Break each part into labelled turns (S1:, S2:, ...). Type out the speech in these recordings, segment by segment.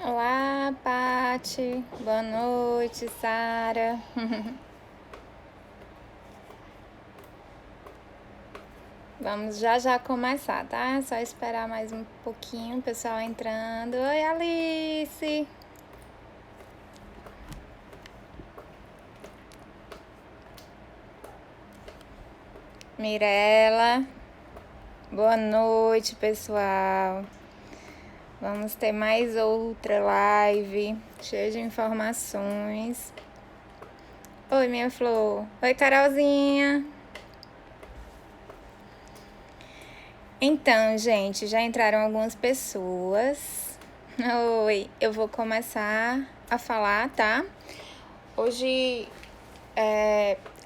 S1: Olá, Pati. Boa noite, Sara. Vamos já começar, tá? Só esperar mais um pouquinho, o pessoal entrando. Oi, Alice. Mirela. Boa noite, pessoal. Vamos ter mais outra live cheia de informações. Oi, minha flor. Oi, Carolzinha. Então, gente, já entraram algumas pessoas. Oi, eu vou começar a falar, tá? Hoje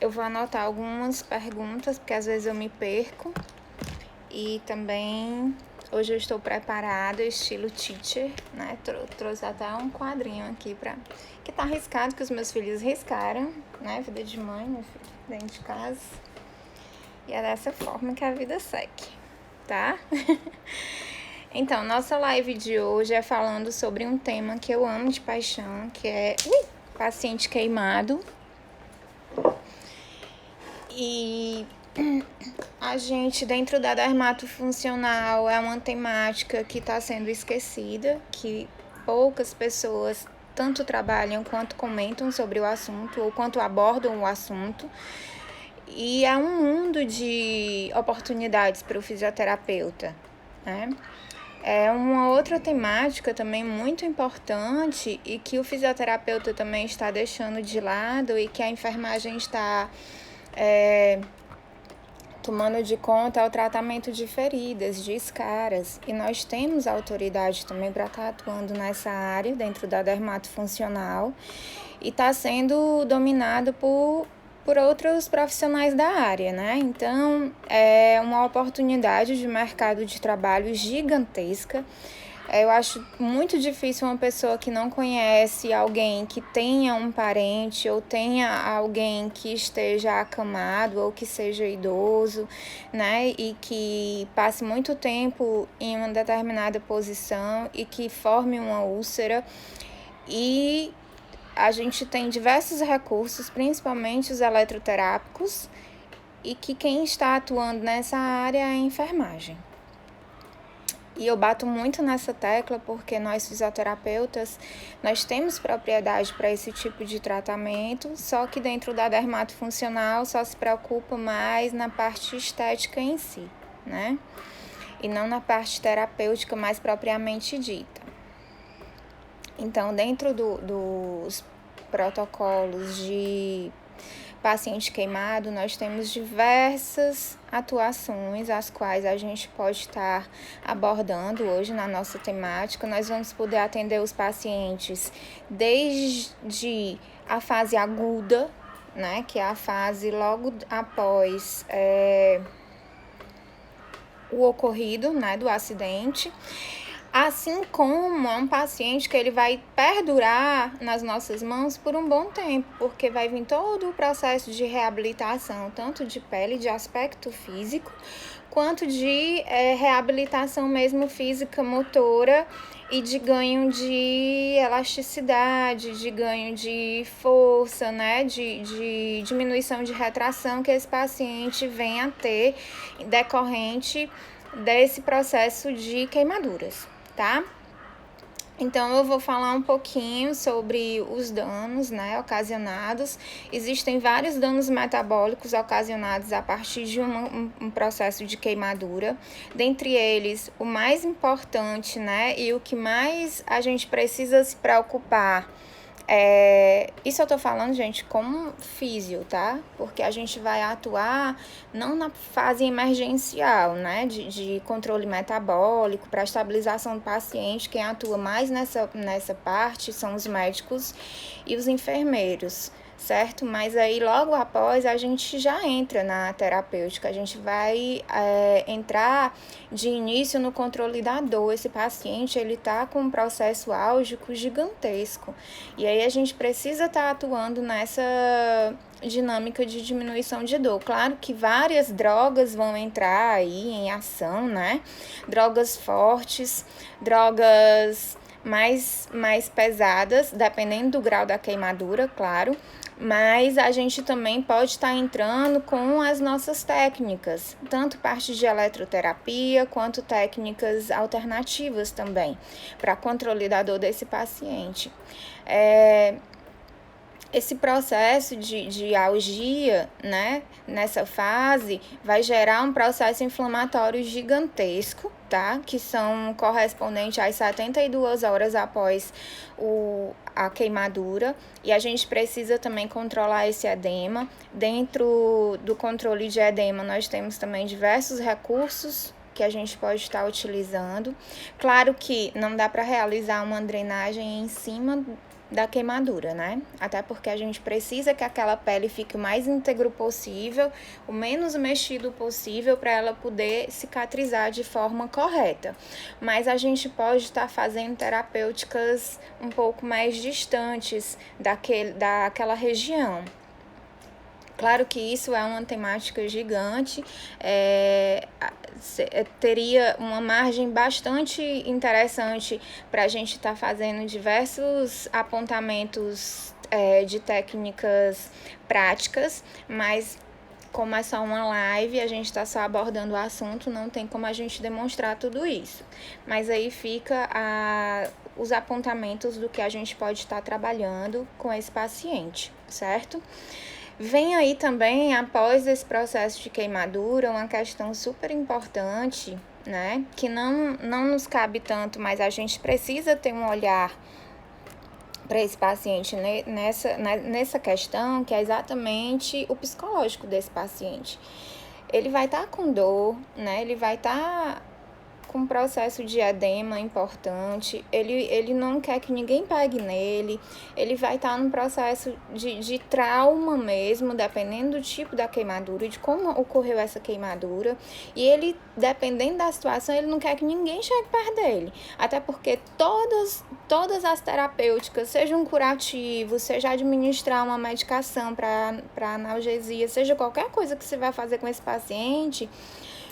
S1: eu vou anotar algumas perguntas, porque às vezes eu me perco. E também hoje eu estou preparada, estilo teacher, né? Trouxe até um quadrinho aqui que tá riscado, que os meus filhos riscaram, né? Vida de mãe, meu filho, dentro de casa. E é dessa forma que a vida segue, tá? Então, nossa live de hoje é falando sobre um tema que eu amo de paixão, que é paciente queimado. E a gente, dentro da dermatofuncional, é uma temática que está sendo esquecida, que poucas pessoas tanto trabalham quanto comentam sobre o assunto, ou quanto abordam o assunto. E é um mundo de oportunidades para o fisioterapeuta, né? É uma outra temática também muito importante e que o fisioterapeuta também está deixando de lado e que a enfermagem está tomando de conta o tratamento de feridas, de escaras. E nós temos autoridade também para estar atuando nessa área dentro da dermatofuncional e está sendo dominado por outros profissionais da área, né? Então, é uma oportunidade de mercado de trabalho gigantesca. Eu acho muito difícil uma pessoa que não conhece alguém que tenha um parente ou tenha alguém que esteja acamado ou que seja idoso, né? E que passe muito tempo em uma determinada posição e que forme uma úlcera. E a gente tem diversos recursos, principalmente os eletroterápicos, e que quem está atuando nessa área é a enfermagem. E eu bato muito nessa tecla porque nós fisioterapeutas, nós temos propriedade para esse tipo de tratamento, só que dentro da dermatofuncional só se preocupa mais na parte estética em si, né? E não na parte terapêutica mais propriamente dita. Então, dentro dos protocolos de paciente queimado, nós temos diversas atuações as quais a gente pode estar abordando hoje na nossa temática. Nós vamos poder atender os pacientes desde a fase aguda, né, que é a fase logo após o ocorrido, né, do acidente. Assim como é um paciente que ele vai perdurar nas nossas mãos por um bom tempo, porque vai vir todo o processo de reabilitação, tanto de pele, de aspecto físico, quanto de reabilitação mesmo física, motora e de ganho de elasticidade, de ganho de força, né, de diminuição de retração que esse paciente vem a ter decorrente desse processo de queimaduras, tá? Então, eu vou falar um pouquinho sobre os danos, né, ocasionados. Existem vários danos metabólicos ocasionados a partir de um processo de queimadura. Dentre eles, o mais importante, né, e o que mais a gente precisa se preocupar isso eu tô falando, gente, como físio, tá? Porque a gente vai atuar não na fase emergencial, né? De controle metabólico, para estabilização do paciente. Quem atua mais nessa parte são os médicos e os enfermeiros, certo? Mas aí logo após a gente já entra na terapêutica, a gente vai entrar de início no controle da dor. Esse paciente, ele tá com um processo álgico gigantesco, e aí a gente precisa estar atuando nessa dinâmica de diminuição de dor. Claro que várias drogas vão entrar aí em ação, né? Drogas fortes, drogas mais pesadas, dependendo do grau da queimadura, claro, mas a gente também pode estar entrando com as nossas técnicas, tanto parte de eletroterapia quanto técnicas alternativas também, para controle da dor desse paciente. Esse processo de algia, né, nessa fase, vai gerar um processo inflamatório gigantesco, tá? Que são correspondentes às 72 horas após a queimadura. E a gente precisa também controlar esse edema. Dentro do controle de edema, nós temos também diversos recursos que a gente pode estar utilizando. Claro que não dá para realizar uma drenagem em cima da queimadura, né? Até porque a gente precisa que aquela pele fique o mais íntegro possível, o menos mexido possível, para ela poder cicatrizar de forma correta. Mas a gente pode estar fazendo terapêuticas um pouco mais distantes daquela região. Claro que isso é uma temática gigante, teria uma margem bastante interessante para a gente estar fazendo diversos apontamentos de técnicas práticas, mas como é só uma live, a gente está só abordando o assunto, não tem como a gente demonstrar tudo isso. Mas aí fica os apontamentos do que a gente pode estar trabalhando com esse paciente, certo? Vem aí também, após esse processo de queimadura, uma questão super importante, né? Que não nos cabe tanto, mas a gente precisa ter um olhar para esse paciente nessa questão, que é exatamente o psicológico desse paciente. Ele vai estar com dor, né? Ele vai estar com um processo de edema importante, ele não quer que ninguém pegue nele, ele vai estar num processo de trauma mesmo, dependendo do tipo da queimadura, de como ocorreu essa queimadura, e ele, dependendo da situação, ele não quer que ninguém chegue perto dele, até porque todas as terapêuticas, seja um curativo, seja administrar uma medicação para analgesia, seja qualquer coisa que você vai fazer com esse paciente,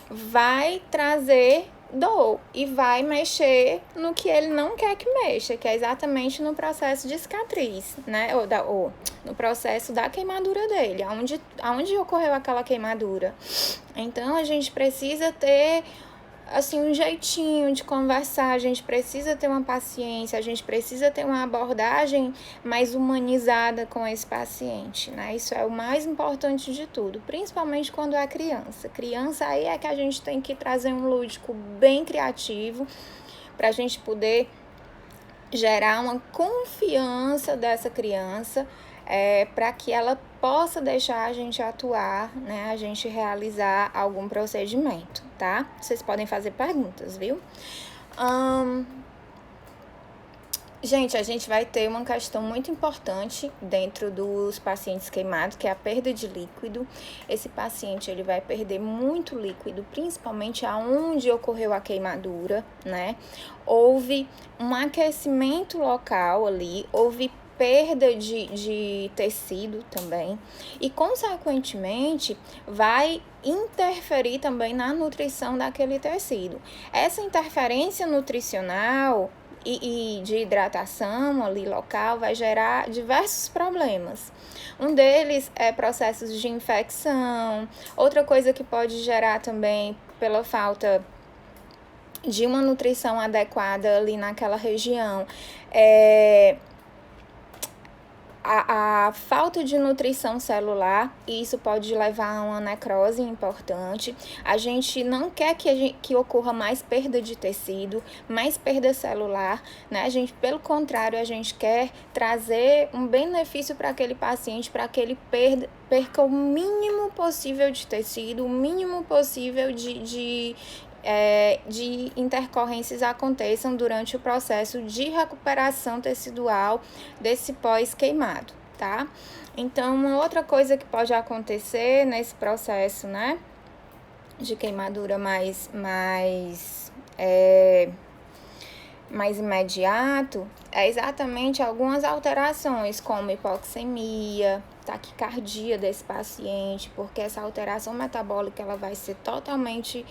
S1: vai trazer dor e vai mexer no que ele não quer que mexa, que é exatamente no processo de cicatriz, né? Ou no processo da queimadura dele, aonde ocorreu aquela queimadura. Então, a gente precisa ter assim, um jeitinho de conversar, a gente precisa ter uma paciência, a gente precisa ter uma abordagem mais humanizada com esse paciente, né? Isso é o mais importante de tudo, principalmente quando é criança. Criança aí é que a gente tem que trazer um lúdico bem criativo para a gente poder gerar uma confiança dessa criança, para que ela possa deixar a gente atuar, né, a gente realizar algum procedimento, tá? Vocês podem fazer perguntas, viu? Gente, a gente vai ter uma questão muito importante dentro dos pacientes queimados, que é a perda de líquido. Esse paciente, ele vai perder muito líquido, principalmente aonde ocorreu a queimadura, né? Houve um aquecimento local ali, houve perda de tecido também e, consequentemente, vai interferir também na nutrição daquele tecido. Essa interferência nutricional e de hidratação ali local vai gerar diversos problemas. Um deles é processos de infecção. Outra coisa que pode gerar também, pela falta de uma nutrição adequada ali naquela região, a falta de nutrição celular, e isso pode levar a uma necrose importante. A gente não quer que ocorra mais perda de tecido, mais perda celular, né? Pelo contrário, a gente quer trazer um benefício para aquele paciente, para que ele perca o mínimo possível de tecido, o mínimo possível de intercorrências aconteçam durante o processo de recuperação tecidual desse pós-queimado, tá? Então, uma outra coisa que pode acontecer nesse processo, né, de queimadura mais imediato, é exatamente algumas alterações, como hipoxemia, taquicardia desse paciente, porque essa alteração metabólica ela vai ser totalmente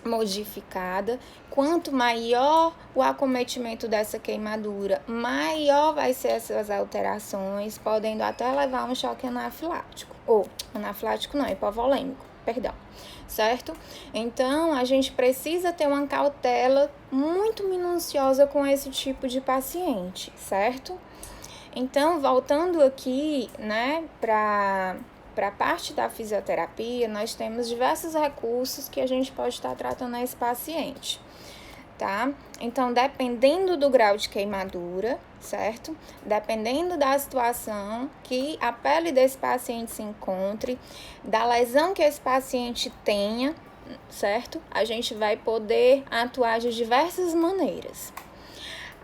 S1: modificada. Quanto maior o acometimento dessa queimadura, maior vai ser essas alterações, podendo até levar a um choque anafilático, ou anafilático não, hipovolêmico, perdão, certo? Então, a gente precisa ter uma cautela muito minuciosa com esse tipo de paciente, certo? Então, voltando aqui, né, para a parte da fisioterapia, nós temos diversos recursos que a gente pode estar tratando esse paciente, tá? Então, dependendo do grau de queimadura, certo? Dependendo da situação que a pele desse paciente se encontre, da lesão que esse paciente tenha, certo? A gente vai poder atuar de diversas maneiras.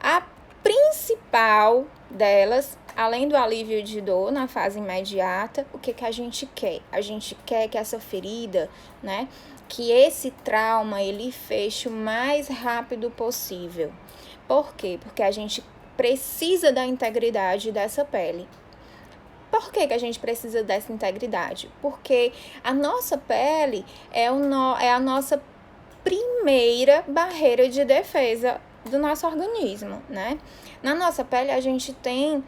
S1: A principal delas, além do alívio de dor na fase imediata, o que a gente quer? A gente quer que essa ferida, né, que esse trauma, ele feche o mais rápido possível. Por quê? Porque a gente precisa da integridade dessa pele. Por que a gente precisa dessa integridade? Porque a nossa pele é a nossa primeira barreira de defesa do nosso organismo, né? Na nossa pele, a gente tem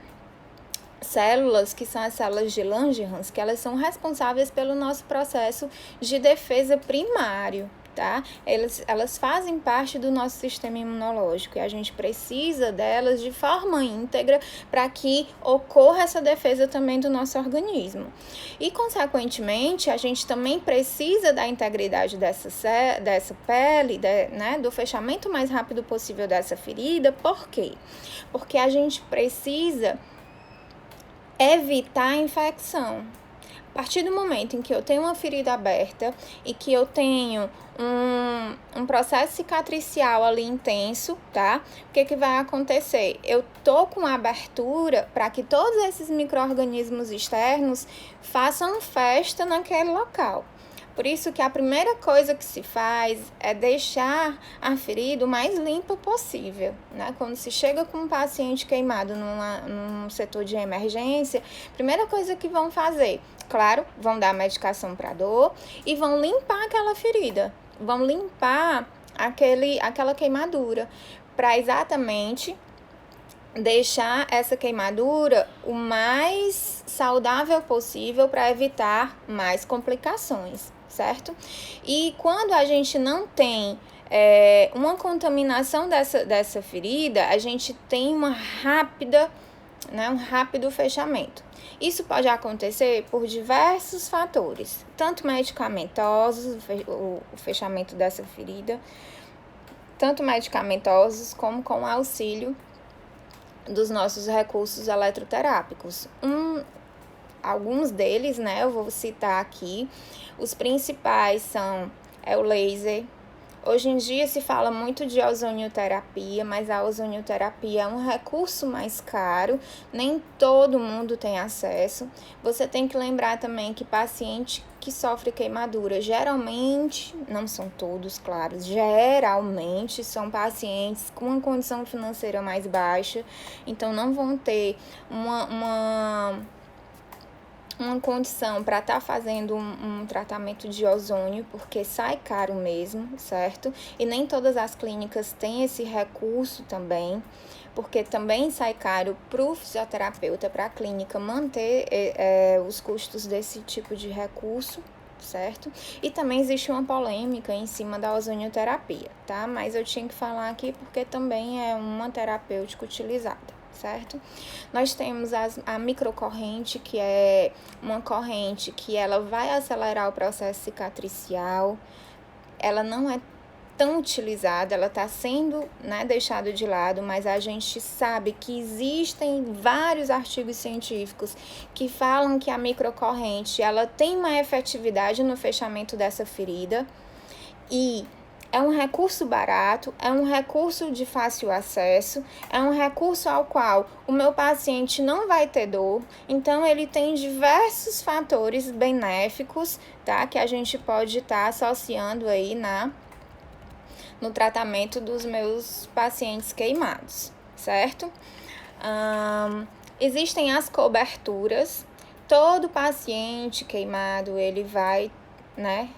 S1: células, que são as células de Langerhans, que elas são responsáveis pelo nosso processo de defesa primário, tá? Elas fazem parte do nosso sistema imunológico e a gente precisa delas de forma íntegra para que ocorra essa defesa também do nosso organismo. E, consequentemente, a gente também precisa da integridade dessa pele, né, do fechamento mais rápido possível dessa ferida. Por quê? Porque a gente precisa evitar a infecção. A partir do momento em que eu tenho uma ferida aberta e que eu tenho um processo cicatricial ali intenso, tá? O que vai acontecer? Eu tô com abertura para que todos esses micro-organismos externos façam festa naquele local. Por isso que a primeira coisa que se faz é deixar a ferida o mais limpa possível, né? Quando se chega com um paciente queimado num setor de emergência, a primeira coisa que vão fazer, claro, vão dar medicação para dor e vão limpar aquela ferida, vão limpar aquela queimadura, para exatamente deixar essa queimadura o mais saudável possível para evitar mais complicações, certo? E quando a gente não tem uma contaminação dessa ferida, a gente tem um rápido fechamento. Isso pode acontecer por diversos fatores, tanto medicamentosos, o fechamento dessa ferida, tanto medicamentosos como com auxílio dos nossos recursos eletroterápicos. Alguns deles, né, eu vou citar aqui. Os principais são o laser. Hoje em dia se fala muito de ozonioterapia, mas a ozonioterapia é um recurso mais caro, nem todo mundo tem acesso. Você tem que lembrar também que paciente que sofre queimadura, geralmente, não são todos, claro, geralmente são pacientes com uma condição financeira mais baixa, então não vão ter uma condição para estar fazendo um tratamento de ozônio, porque sai caro mesmo, certo? E nem todas as clínicas têm esse recurso também, porque também sai caro para o fisioterapeuta, para a clínica manter os custos desse tipo de recurso, certo? E também existe uma polêmica em cima da ozonioterapia, tá? Mas eu tinha que falar aqui porque também é uma terapêutica utilizada, certo? Nós temos a microcorrente, que é uma corrente que ela vai acelerar o processo cicatricial. Ela não é tão utilizada, ela está sendo, né, deixada de lado, mas a gente sabe que existem vários artigos científicos que falam que a microcorrente ela tem uma efetividade no fechamento dessa ferida e é um recurso barato, é um recurso de fácil acesso, é um recurso ao qual o meu paciente não vai ter dor, então ele tem diversos fatores benéficos, tá, que a gente pode estar associando aí no tratamento dos meus pacientes queimados, certo? Existem as coberturas. Todo paciente queimado, ele vai, né,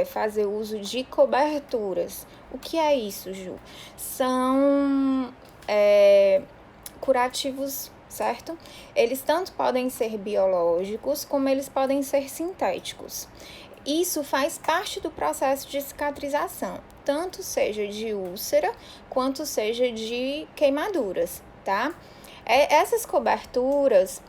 S1: fazer uso de coberturas. O que é isso, Ju? São curativos, certo? Eles tanto podem ser biológicos, como eles podem ser sintéticos. Isso faz parte do processo de cicatrização, tanto seja de úlcera, quanto seja de queimaduras, tá? Essas coberturas,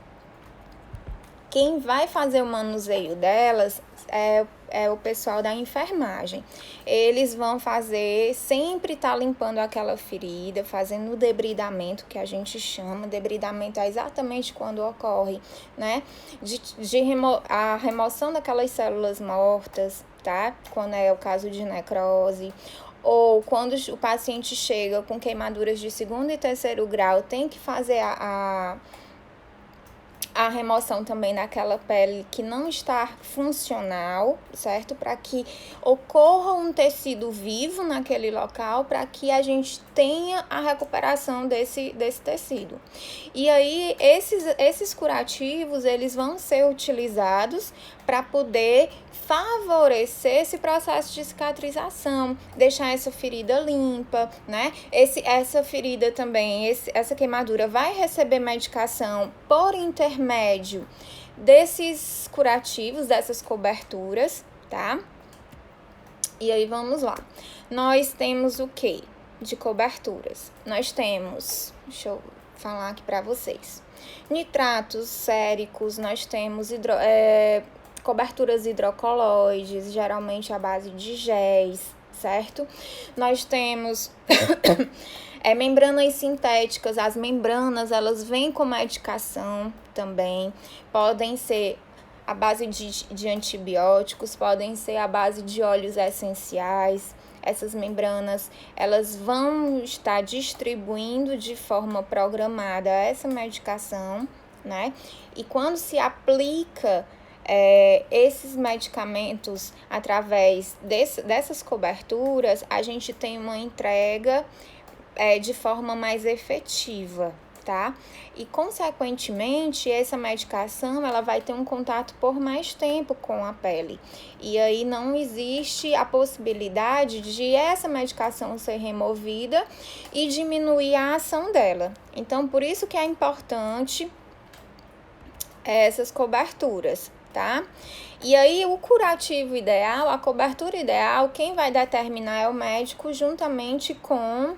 S1: quem vai fazer o manuseio delas é o pessoal da enfermagem. Eles vão fazer, sempre tá limpando aquela ferida, fazendo o debridamento, que a gente chama. Debridamento é exatamente quando ocorre, né? A remoção daquelas células mortas, tá? Quando é o caso de necrose. Ou quando o paciente chega com queimaduras de 2º e 3º grau, tem que fazer a remoção também daquela pele que não está funcional, certo? Para que ocorra um tecido vivo naquele local, para que a gente tenha a recuperação desse tecido. E aí, esses curativos, eles vão ser utilizados para poder favorecer esse processo de cicatrização, deixar essa ferida limpa, né? Essa ferida também, essa queimadura vai receber medicação por intermédio desses curativos, dessas coberturas, tá? E aí vamos lá. Nós temos o que de coberturas? Nós temos, deixa eu falar aqui para vocês, nitratos séricos, nós temos coberturas hidrocolóides, geralmente à base de géis, certo? Nós temos membranas sintéticas. As membranas, elas vêm com medicação também, podem ser à base de antibióticos, podem ser à base de óleos essenciais. Essas membranas, elas vão estar distribuindo de forma programada essa medicação, né? E quando se aplica esses medicamentos através dessas coberturas, a gente tem uma entrega de forma mais efetiva, tá? E, consequentemente, essa medicação, ela vai ter um contato por mais tempo com a pele. E aí não existe a possibilidade de essa medicação ser removida e diminuir a ação dela. Então, por isso que é importante essas coberturas, tá? E aí, o curativo ideal, a cobertura ideal, quem vai determinar é o médico, juntamente com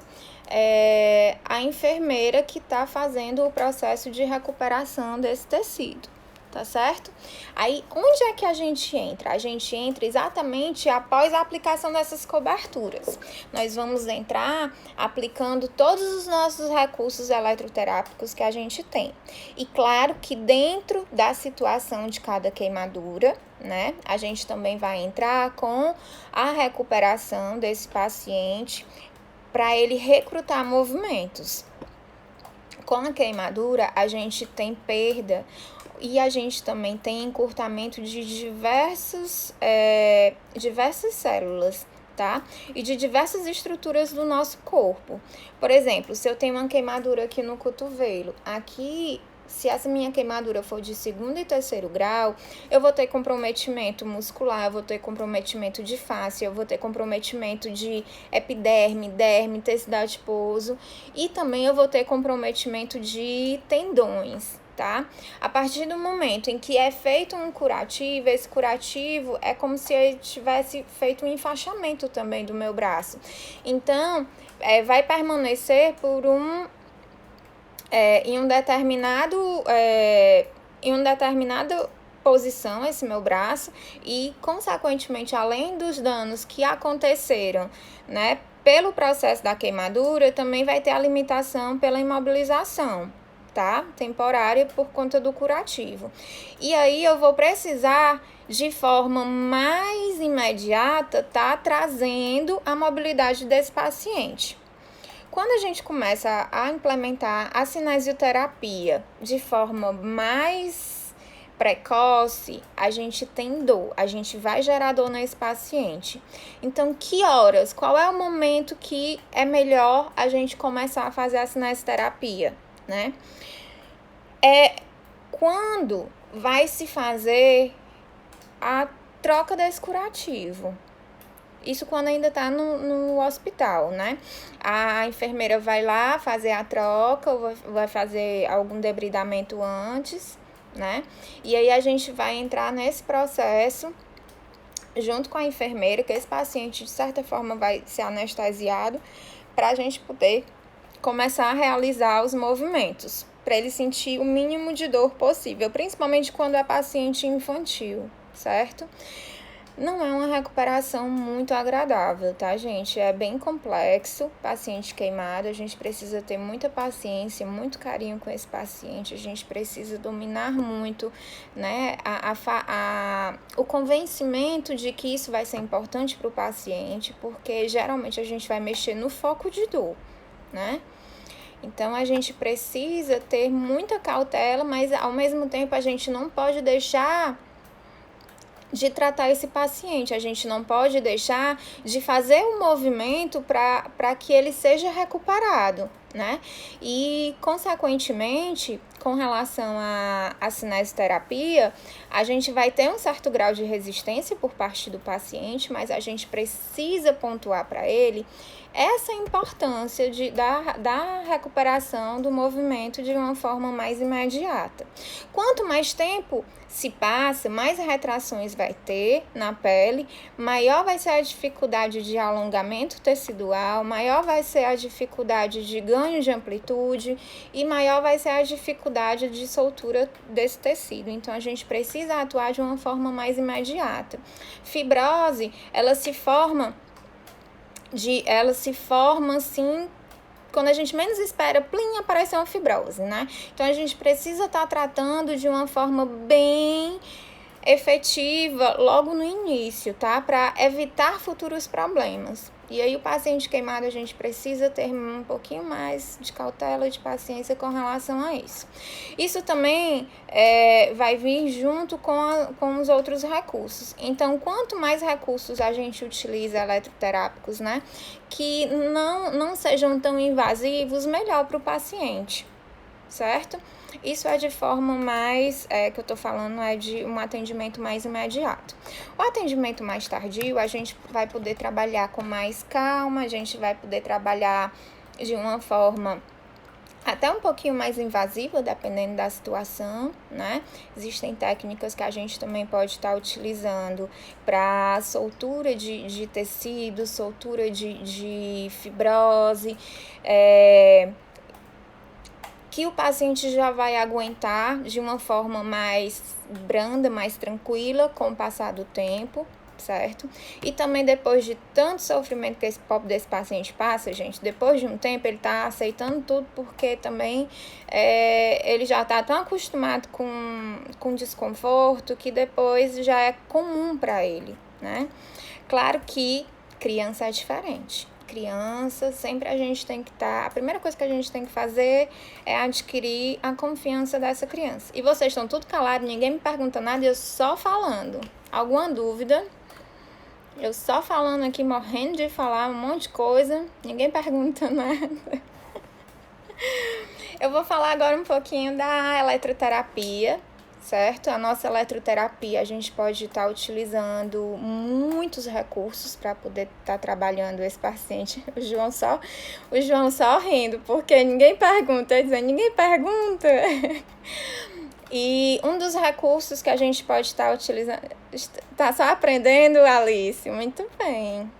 S1: a enfermeira que está fazendo o processo de recuperação desse tecido, tá certo? Aí, onde é que a gente entra? A gente entra exatamente após a aplicação dessas coberturas. Nós vamos entrar aplicando todos os nossos recursos eletroterápicos que a gente tem. E claro que dentro da situação de cada queimadura, né, a gente também vai entrar com a recuperação desse paciente para ele recrutar movimentos. Com a queimadura, a gente tem perda e a gente também tem encurtamento de diversas células, tá? E de diversas estruturas do nosso corpo. Por exemplo, se eu tenho uma queimadura aqui no cotovelo, se essa minha queimadura for de 2º e 3º grau, eu vou ter comprometimento muscular, eu vou ter comprometimento de face, eu vou ter comprometimento de epiderme, derme, tecido adiposo e também eu vou ter comprometimento de tendões, tá? A partir do momento em que é feito um curativo, esse curativo é como se eu tivesse feito um enfaixamento também do meu braço. Então, vai permanecer por em um determinado posição esse meu braço e, consequentemente, além dos danos que aconteceram, né, pelo processo da queimadura, também vai ter a limitação pela imobilização, tá? Temporária por conta do curativo. E aí eu vou precisar, de forma mais imediata, tá trazendo a mobilidade desse paciente. Quando a gente começa a implementar a cinesioterapia de forma mais precoce, a gente tem dor, a gente vai gerar dor nesse paciente. Então, que horas, qual é o momento que é melhor a gente começar a fazer a cinesioterapia, né? É quando vai se fazer troca desse curativo. Isso quando ainda está no hospital, né? A enfermeira vai lá fazer a troca, ou vai fazer algum debridamento antes, né? E aí a gente vai entrar nesse processo junto com a enfermeira, que esse paciente, de certa forma, vai ser anestesiado, para a gente poder começar a realizar os movimentos, para ele sentir o mínimo de dor possível, principalmente quando é paciente infantil, certo? Não é uma recuperação muito agradável, tá, gente? É bem complexo, paciente queimado, a gente precisa ter muita paciência, muito carinho com esse paciente, a gente precisa dominar muito, né, o convencimento de que isso vai ser importante para o paciente, porque geralmente a gente vai mexer no foco de dor, né? Então, a gente precisa ter muita cautela, mas ao mesmo tempo a gente não pode deixar de tratar esse paciente. A gente não pode deixar de fazer um movimento para que ele seja recuperado, né? E, consequentemente, com relação à cinesioterapia, a gente vai ter um certo grau de resistência por parte do paciente, mas a gente precisa pontuar para ele essa importância da recuperação do movimento de uma forma mais imediata. Quanto mais tempo se passa, mais retrações vai ter na pele, maior vai ser a dificuldade de alongamento tecidual, maior vai ser a dificuldade de ganho de amplitude e maior vai ser a dificuldade de soltura desse tecido. Então, a gente precisa atuar de uma forma mais imediata. Fibrose, ela se forma assim, quando a gente menos espera, plim, aparece uma fibrose, né? Então, a gente precisa estar tratando de uma forma bem efetiva logo no início, tá? Para evitar futuros problemas. E aí, o paciente queimado, a gente precisa ter um pouquinho mais de cautela e de paciência com relação a isso. Isso também vai vir junto com os outros recursos. Então, quanto mais recursos a gente utiliza eletroterápicos, né, que não sejam tão invasivos, melhor para o paciente, certo? Isso é de forma mais, que eu tô falando, é de um atendimento mais imediato. O atendimento mais tardio, a gente vai poder trabalhar com mais calma, a gente vai poder trabalhar de uma forma até um pouquinho mais invasiva, dependendo da situação, né? Existem técnicas que a gente também pode estar utilizando para soltura de tecido, soltura de fibrose, que o paciente já vai aguentar de uma forma mais branda, mais tranquila com o passar do tempo, certo? E também depois de tanto sofrimento que esse pobre desse paciente passa, gente, depois de um tempo ele tá aceitando tudo, porque também ele já tá tão acostumado com desconforto que depois já é comum para ele, né? Claro que criança é diferente. Criança, sempre a gente tem que estar... A primeira coisa que a gente tem que fazer é adquirir a confiança dessa criança. E vocês estão tudo calados, ninguém me pergunta nada, eu só falando. Alguma dúvida? Eu só falando aqui, morrendo de falar um monte de coisa, ninguém pergunta nada. Eu vou falar agora um pouquinho da eletroterapia, certo? A nossa eletroterapia, a gente pode estar utilizando muitos recursos para poder estar trabalhando esse paciente. O João só rindo, porque ninguém pergunta, dizendo, ninguém pergunta. E um dos recursos que a gente pode estar utilizando... Tá só aprendendo, Alice? Muito bem.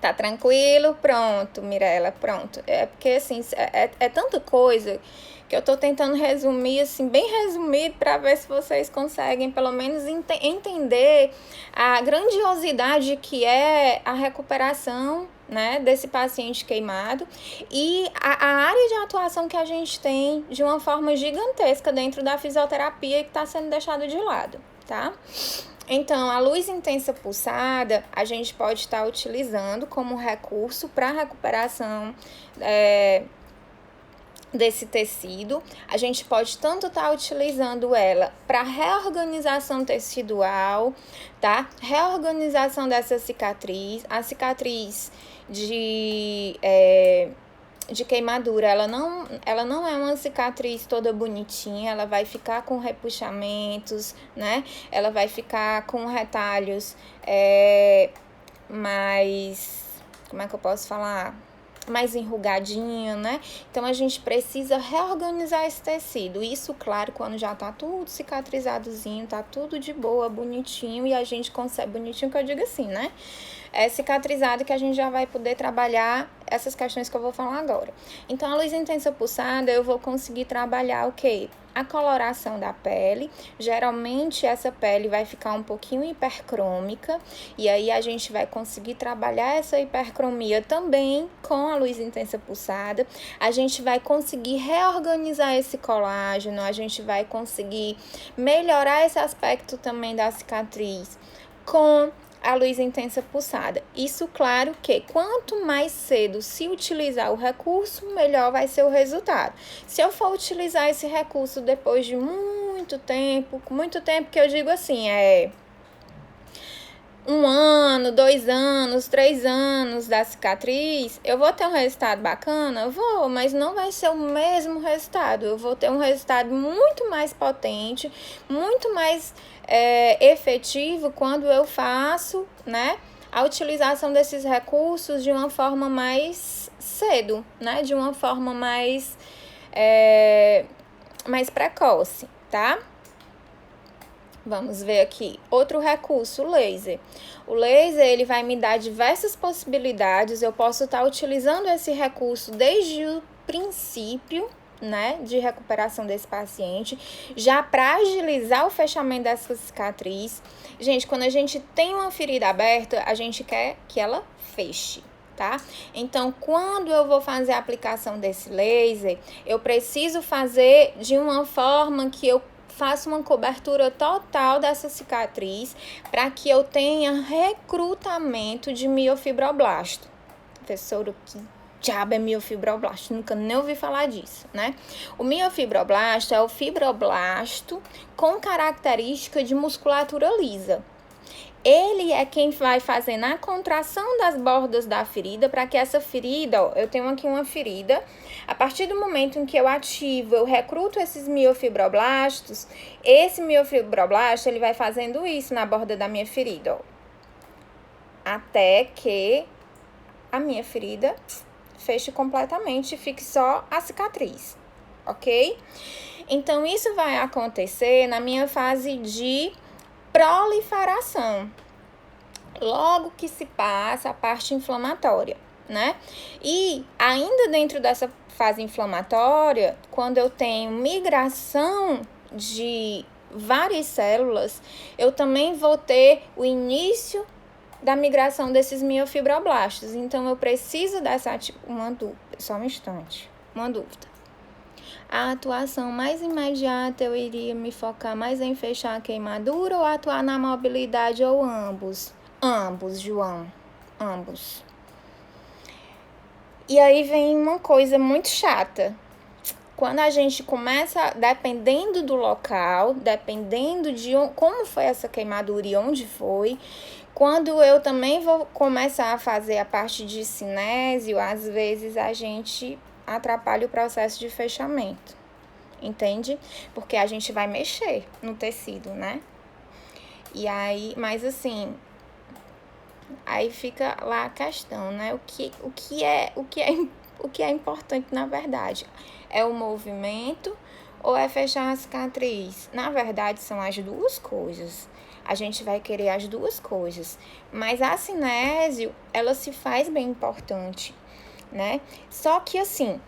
S1: Tá tranquilo? Pronto, Mirella, pronto. É porque, assim, é tanta coisa que eu tô tentando resumir, assim, bem resumido, para ver se vocês conseguem, pelo menos, entender a grandiosidade que é a recuperação, né, desse paciente queimado e a área de atuação que a gente tem de uma forma gigantesca dentro da fisioterapia que está sendo deixado de lado, tá? Então, a luz intensa pulsada, a gente pode estar utilizando como recurso para recuperação desse tecido. A gente pode tanto estar utilizando ela para reorganização tecidual, tá? Reorganização dessa cicatriz, a cicatriz de queimadura, ela não é uma cicatriz toda bonitinha, ela vai ficar com repuxamentos, né? Ela vai ficar com retalhos mais, como é que eu posso falar? Mais enrugadinho, né? Então, a gente precisa reorganizar esse tecido. Isso, claro, quando já tá tudo cicatrizadozinho, tá tudo de boa, bonitinho, e a gente consegue, bonitinho que eu digo assim, né? É cicatrizado que a gente já vai poder trabalhar essas questões que eu vou falar agora. Então, a luz intensa pulsada, eu vou conseguir trabalhar o quê? A coloração da pele. Geralmente, essa pele vai ficar um pouquinho hipercrômica, e aí a gente vai conseguir trabalhar essa hipercromia também com a luz intensa pulsada. A gente vai conseguir reorganizar esse colágeno, a gente vai conseguir melhorar esse aspecto também da cicatriz com a luz intensa pulsada. Isso, claro que quanto mais cedo se utilizar o recurso, melhor vai ser o resultado. Se eu for utilizar esse recurso depois de muito tempo que eu digo assim, 1 ano, 2 anos, 3 anos da cicatriz, eu vou ter um resultado bacana? Vou, mas não vai ser o mesmo resultado. Eu vou ter um resultado muito mais potente, muito mais efetivo quando eu faço, né, a utilização desses recursos de uma forma mais cedo, né, de uma forma mais precoce, tá? Vamos ver aqui. Outro recurso, o laser. O laser, ele vai me dar diversas possibilidades. Eu posso estar utilizando esse recurso desde o princípio, né, de recuperação desse paciente, já para agilizar o fechamento dessa cicatriz. Gente, quando a gente tem uma ferida aberta, a gente quer que ela feche, tá? Então, quando eu vou fazer a aplicação desse laser, eu preciso fazer de uma forma que eu faço uma cobertura total dessa cicatriz para que eu tenha recrutamento de miofibroblasto. Professora, que diabo é miofibroblasto? Nunca nem ouvi falar disso, né? O miofibroblasto é o fibroblasto com característica de musculatura lisa. Ele é quem vai fazendo a contração das bordas da ferida para que essa ferida, ó, eu tenho aqui uma ferida, a partir do momento em que eu ativo, eu recruto esses miofibroblastos, esse miofibroblasto, ele vai fazendo isso na borda da minha ferida, ó, até que a minha ferida feche completamente e fique só a cicatriz, ok? Então, isso vai acontecer na minha fase de proliferação, logo que se passa a parte inflamatória, né? E ainda dentro dessa fase inflamatória, quando eu tenho migração de várias células, eu também vou ter o início da migração desses miofibroblastos. Então, eu preciso dessa uma dúvida, só um instante, uma dúvida. A atuação mais imediata, eu iria me focar mais em fechar a queimadura ou atuar na mobilidade ou ambos? Ambos, João, ambos. E aí vem uma coisa muito chata. Quando a gente começa, dependendo do local, dependendo de como foi essa queimadura e onde foi, quando eu também vou começar a fazer a parte de cinésio, às vezes a gente atrapalha o processo de fechamento, entende? Porque a gente vai mexer no tecido, né? E aí, mas assim, aí fica lá a questão, né? O que é importante na verdade? É o movimento ou é fechar a cicatriz? Na verdade, são as duas coisas. A gente vai querer as duas coisas. Mas a cinésio, ela se faz bem importante, né? Só que assim,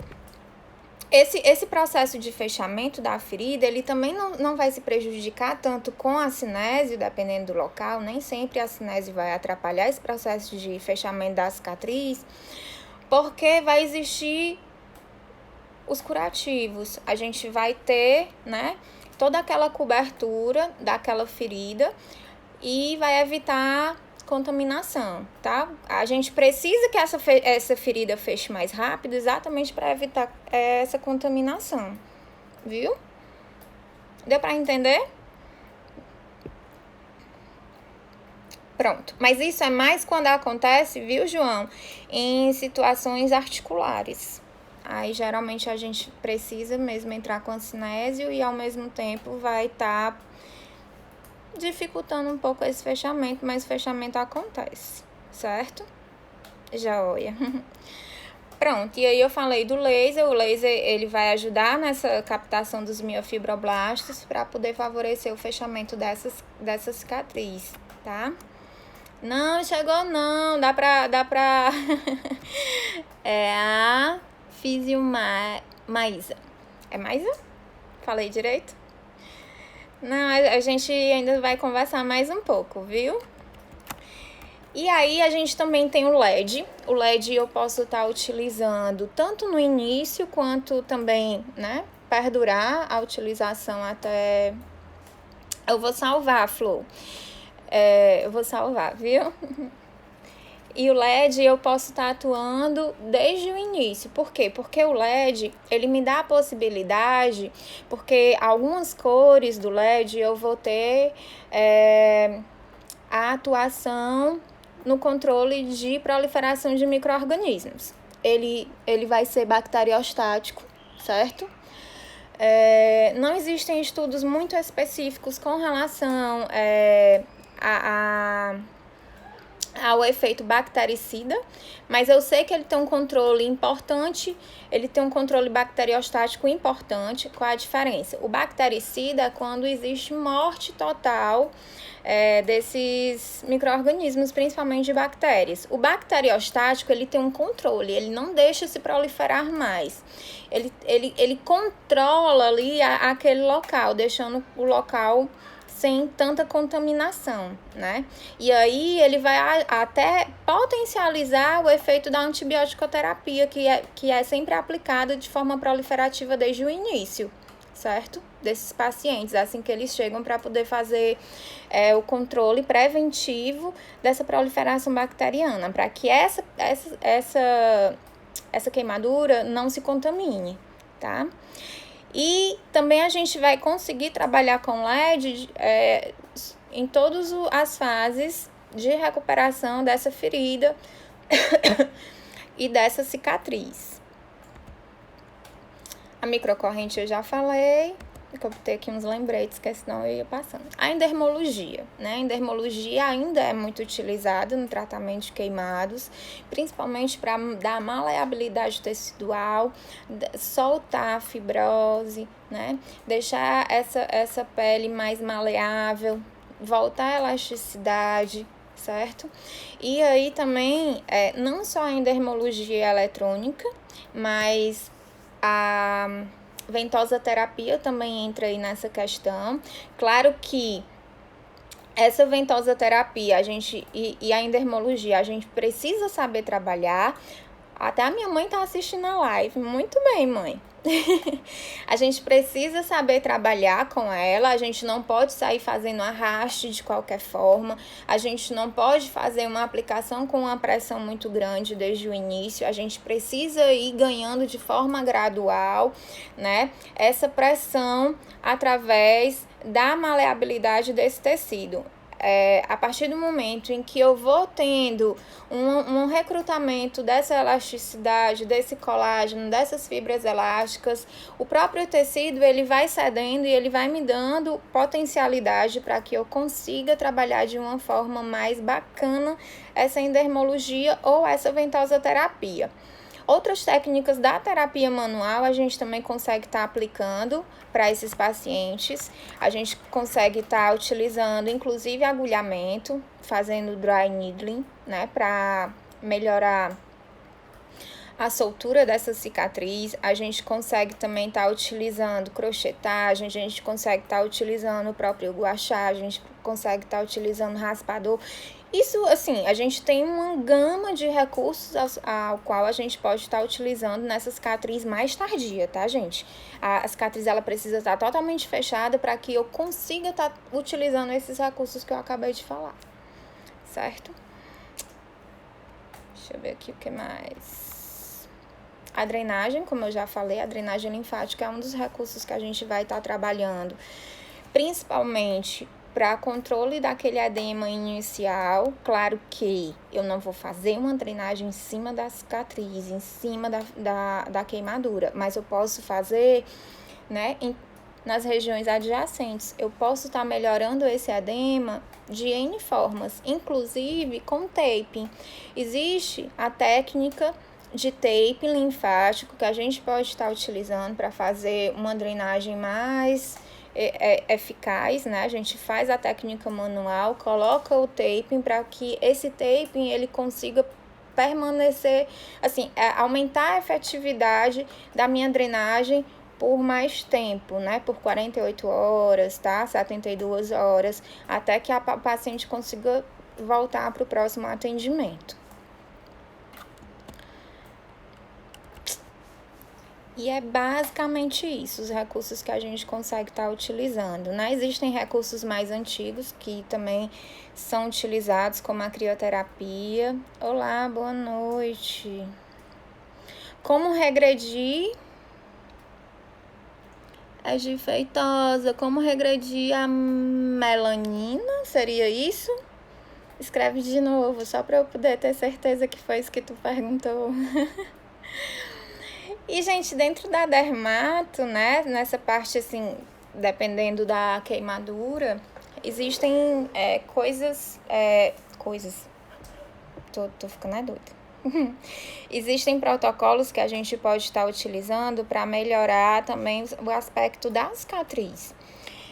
S1: esse processo de fechamento da ferida, ele também não vai se prejudicar tanto com a cinésio, dependendo do local. Nem sempre a cinésio vai atrapalhar esse processo de fechamento da cicatriz, porque vai existir os curativos. A gente vai ter, né, toda aquela cobertura daquela ferida e vai evitar contaminação, tá? A gente precisa que essa ferida feche mais rápido exatamente para evitar essa contaminação, viu? Deu para entender? Pronto. Mas isso é mais quando acontece, viu, João? Em situações articulares, aí geralmente a gente precisa mesmo entrar com ancinésio e ao mesmo tempo vai estar dificultando um pouco esse fechamento, mas o fechamento acontece, certo? Joia. Pronto, e aí eu falei do laser. O laser, ele vai ajudar nessa captação dos miofibroblastos para poder favorecer o fechamento dessa cicatriz, tá? Não, chegou não, dá pra... É a Maísa. É Maísa? Falei direito? Não, a gente ainda vai conversar mais um pouco, viu? E aí a gente também tem o LED. O LED eu posso estar utilizando tanto no início quanto também, né, perdurar a utilização até... Eu vou salvar, Flor. Eu vou salvar, viu? E o LED eu posso estar atuando desde o início. Por quê? Porque o LED, ele me dá a possibilidade, porque algumas cores do LED eu vou ter a atuação no controle de proliferação de micro-organismos. Ele vai ser bacteriostático, certo? Não existem estudos muito específicos com relação ao efeito bactericida, mas eu sei que ele tem um controle importante, ele tem um controle bacteriostático importante. Qual a diferença? O bactericida é quando existe morte total desses micro-organismos, principalmente de bactérias. O bacteriostático, ele tem um controle, ele não deixa se proliferar mais. Ele controla ali aquele local, deixando o local sem tanta contaminação, né? E aí ele vai até potencializar o efeito da antibiótico-terapia, que é sempre aplicada de forma proliferativa desde o início, certo? Desses pacientes, assim que eles chegam para poder fazer o controle preventivo dessa proliferação bacteriana, para que essa queimadura não se contamine, tá? E também a gente vai conseguir trabalhar com LED em todas as fases de recuperação dessa ferida e dessa cicatriz. A microcorrente eu já falei, eu botei aqui uns lembretes, que senão eu ia passando. A endermologia, né? A endermologia ainda é muito utilizada no tratamento de queimados, principalmente para dar maleabilidade tecidual, soltar a fibrose, né? Deixar essa pele mais maleável, voltar a elasticidade, certo? E aí também, não só a endermologia eletrônica, mas a ventosa terapia também entra aí nessa questão. Claro que essa ventosa terapia e a endermologia, a gente precisa saber trabalhar. Até a minha mãe tá assistindo a live. Muito bem, mãe. A gente precisa saber trabalhar com ela, a gente não pode sair fazendo arraste de qualquer forma, a gente não pode fazer uma aplicação com uma pressão muito grande desde o início, a gente precisa ir ganhando de forma gradual, né, essa pressão através da maleabilidade desse tecido. A partir do momento em que eu vou tendo um recrutamento dessa elasticidade, desse colágeno, dessas fibras elásticas, o próprio tecido ele vai cedendo e ele vai me dando potencialidade para que eu consiga trabalhar de uma forma mais bacana essa endermologia ou essa ventosa terapia. Outras técnicas da terapia manual a gente também consegue estar aplicando para esses pacientes. A gente consegue estar utilizando, inclusive, agulhamento, fazendo dry needling, né, para melhorar a soltura dessa cicatriz. A gente consegue também estar utilizando crochetagem, a gente consegue estar utilizando o próprio guachá, a gente consegue estar utilizando raspador. Isso, assim, a gente tem uma gama de recursos ao qual a gente pode estar utilizando nessa cicatriz mais tardia, tá, gente? A cicatriz, ela precisa estar totalmente fechada para que eu consiga estar utilizando esses recursos que eu acabei de falar, certo? Deixa eu ver aqui o que mais. A drenagem, como eu já falei, a drenagem linfática é um dos recursos que a gente vai estar trabalhando, principalmente para controle daquele edema inicial. Claro que eu não vou fazer uma drenagem em cima da cicatriz, em cima da queimadura, mas eu posso fazer, né, nas regiões adjacentes. Eu posso estar melhorando esse edema de N formas, inclusive com taping. Existe a técnica de tape linfático que a gente pode estar utilizando para fazer uma drenagem mais eficaz, né? A gente faz a técnica manual, coloca o taping para que esse taping ele consiga permanecer, assim, aumentar a efetividade da minha drenagem por mais tempo, né? Por 48 horas, tá? 72 horas, até que a paciente consiga voltar para o próximo atendimento. E é basicamente isso, os recursos que a gente consegue estar utilizando, né? Existem recursos mais antigos que também são utilizados, como a crioterapia. Olá, boa noite. Como regredir? É de Feitosa. Como regredir a melanina? Seria isso? Escreve de novo, só para eu poder ter certeza que foi isso que tu perguntou. E, gente, dentro da dermato, né, nessa parte, assim, dependendo da queimadura, existem coisas... Tô ficando doida. Existem protocolos que a gente pode estar utilizando para melhorar também o aspecto da cicatriz.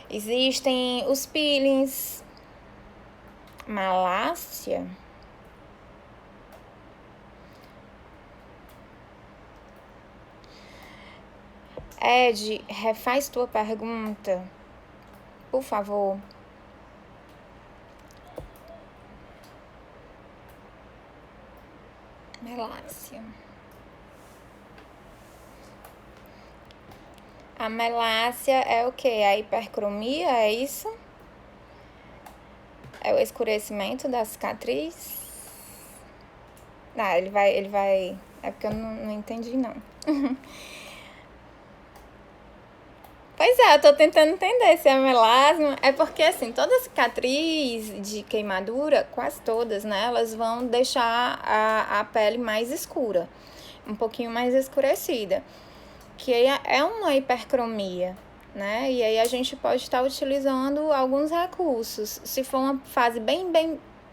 S1: Existem os peelings, malácia... Ed, refaz tua pergunta, por favor. Melácia. A melácia é o quê? A hipercromia, é isso? É o escurecimento da cicatriz? Ah, ele vai... É porque eu não entendi, não. Pois é, eu tô tentando entender se é melasma. É porque, assim, toda cicatriz de queimadura, quase todas, né? Elas vão deixar a pele mais escura. Um pouquinho mais escurecida. Que é uma hipercromia, né? E aí a gente pode estar utilizando alguns recursos. Se for uma fase bem...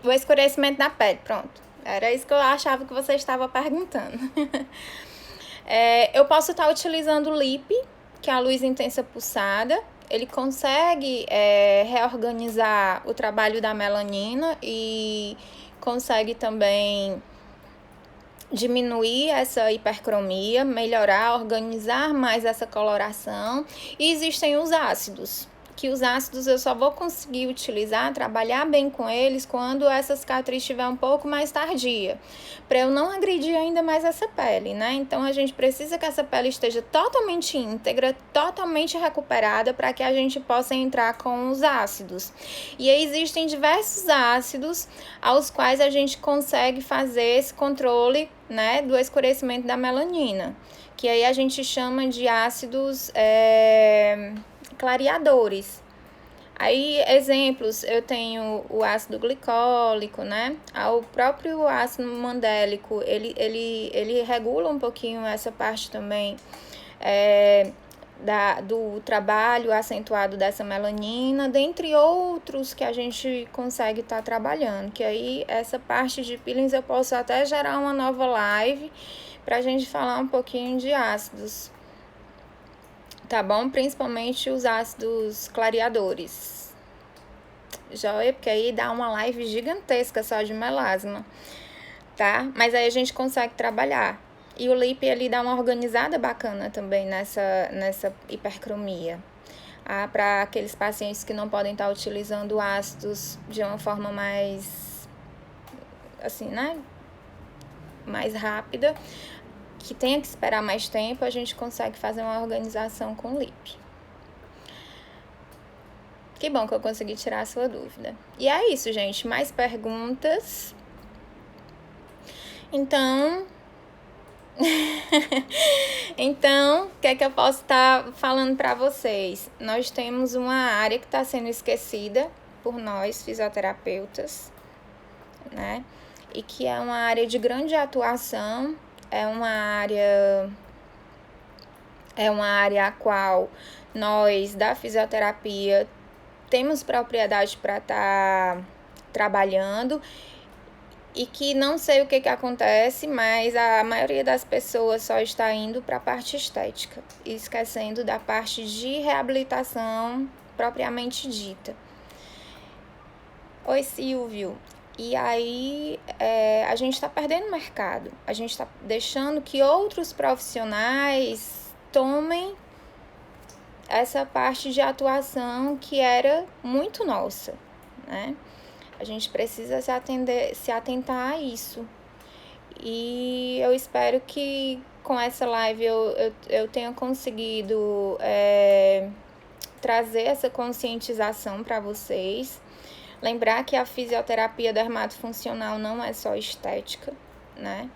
S1: O escurecimento da pele, pronto. Era isso que eu achava que você estava perguntando. Eu posso estar utilizando o LIP, que é a luz intensa pulsada. Ele consegue reorganizar o trabalho da melanina e consegue também diminuir essa hipercromia, melhorar, organizar mais essa coloração. E existem os ácidos, que os ácidos eu só vou conseguir utilizar, trabalhar bem com eles quando essa cicatriz estiver um pouco mais tardia, para eu não agredir ainda mais essa pele, né? Então a gente precisa que essa pele esteja totalmente íntegra, totalmente recuperada, para que a gente possa entrar com os ácidos. E aí existem diversos ácidos aos quais a gente consegue fazer esse controle, né, do escurecimento da melanina, que aí a gente chama de ácidos clareadores. Aí, exemplos, eu tenho o ácido glicólico, né? O próprio ácido mandélico, ele regula um pouquinho essa parte também do trabalho acentuado dessa melanina, dentre outros que a gente consegue estar trabalhando. Que aí, essa parte de peelings eu posso até gerar uma nova live pra gente falar um pouquinho de ácidos. Tá bom? Principalmente os ácidos clareadores. Joia? Porque aí dá uma live gigantesca só de melasma, tá? Mas aí a gente consegue trabalhar. E o LIP, ele dá uma organizada bacana também nessa hipercromia. Para aqueles pacientes que não podem estar utilizando ácidos de uma forma mais, assim, né? Mais rápida, que tenha que esperar mais tempo, a gente consegue fazer uma organização com o LIP. Que bom que eu consegui tirar a sua dúvida. E é isso, gente. Mais perguntas? Então... Então, o que é que eu posso estar falando para vocês? Nós temos uma área que está sendo esquecida, por nós, fisioterapeutas, né? E que é uma área de grande atuação, é uma área a qual nós, da fisioterapia, temos propriedade para estar trabalhando, e que não sei o que acontece, mas a maioria das pessoas só está indo para a parte estética e esquecendo da parte de reabilitação propriamente dita. Oi, Silvio. E aí a gente está perdendo mercado, a gente está deixando que outros profissionais tomem essa parte de atuação que era muito nossa, né? A gente precisa se atentar a isso. E eu espero que com essa live eu tenha conseguido trazer essa conscientização para vocês. Lembrar que a fisioterapia dermatofuncional não é só estética, né?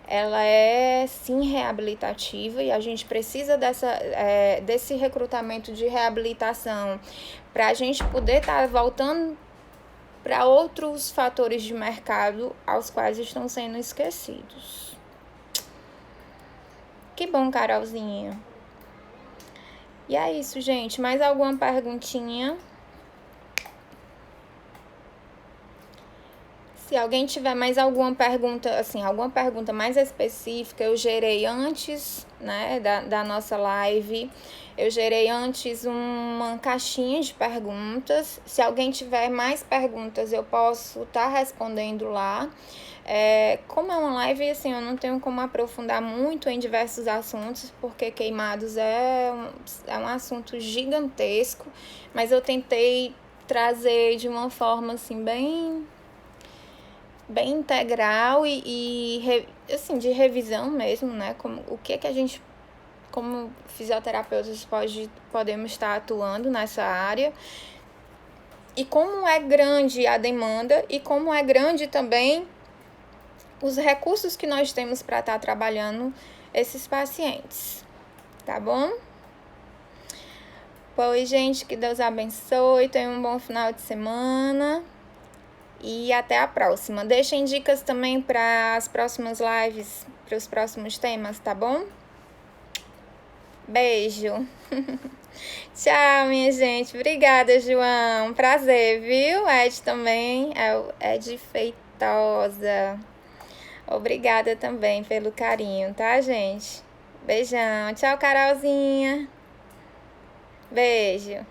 S1: Ela é sim reabilitativa e a gente precisa desse recrutamento de reabilitação para a gente poder estar voltando para outros fatores de mercado aos quais estão sendo esquecidos. Que bom, Carolzinha. E é isso, gente. Mais alguma perguntinha? Se alguém tiver mais alguma pergunta, assim, alguma pergunta mais específica, eu gerei antes, né, da nossa live. Eu gerei antes uma caixinha de perguntas. Se alguém tiver mais perguntas, eu posso estar respondendo lá. Como é uma live, assim, eu não tenho como aprofundar muito em diversos assuntos, porque queimados é um assunto gigantesco, mas eu tentei trazer de uma forma, assim, bem integral e assim, de revisão mesmo, né? O que a gente, como fisioterapeutas, podemos estar atuando nessa área. E como é grande a demanda e como é grande também os recursos que nós temos para estar trabalhando esses pacientes. Tá bom? Pois, gente, que Deus abençoe. Tenha um bom final de semana. E até a próxima. Deixem dicas também para as próximas lives, para os próximos temas, tá bom? Beijo. Tchau, minha gente. Obrigada, João. Prazer, viu? Ed também. É o Ed Feitosa. Obrigada também pelo carinho, tá, gente? Beijão. Tchau, Carolzinha. Beijo.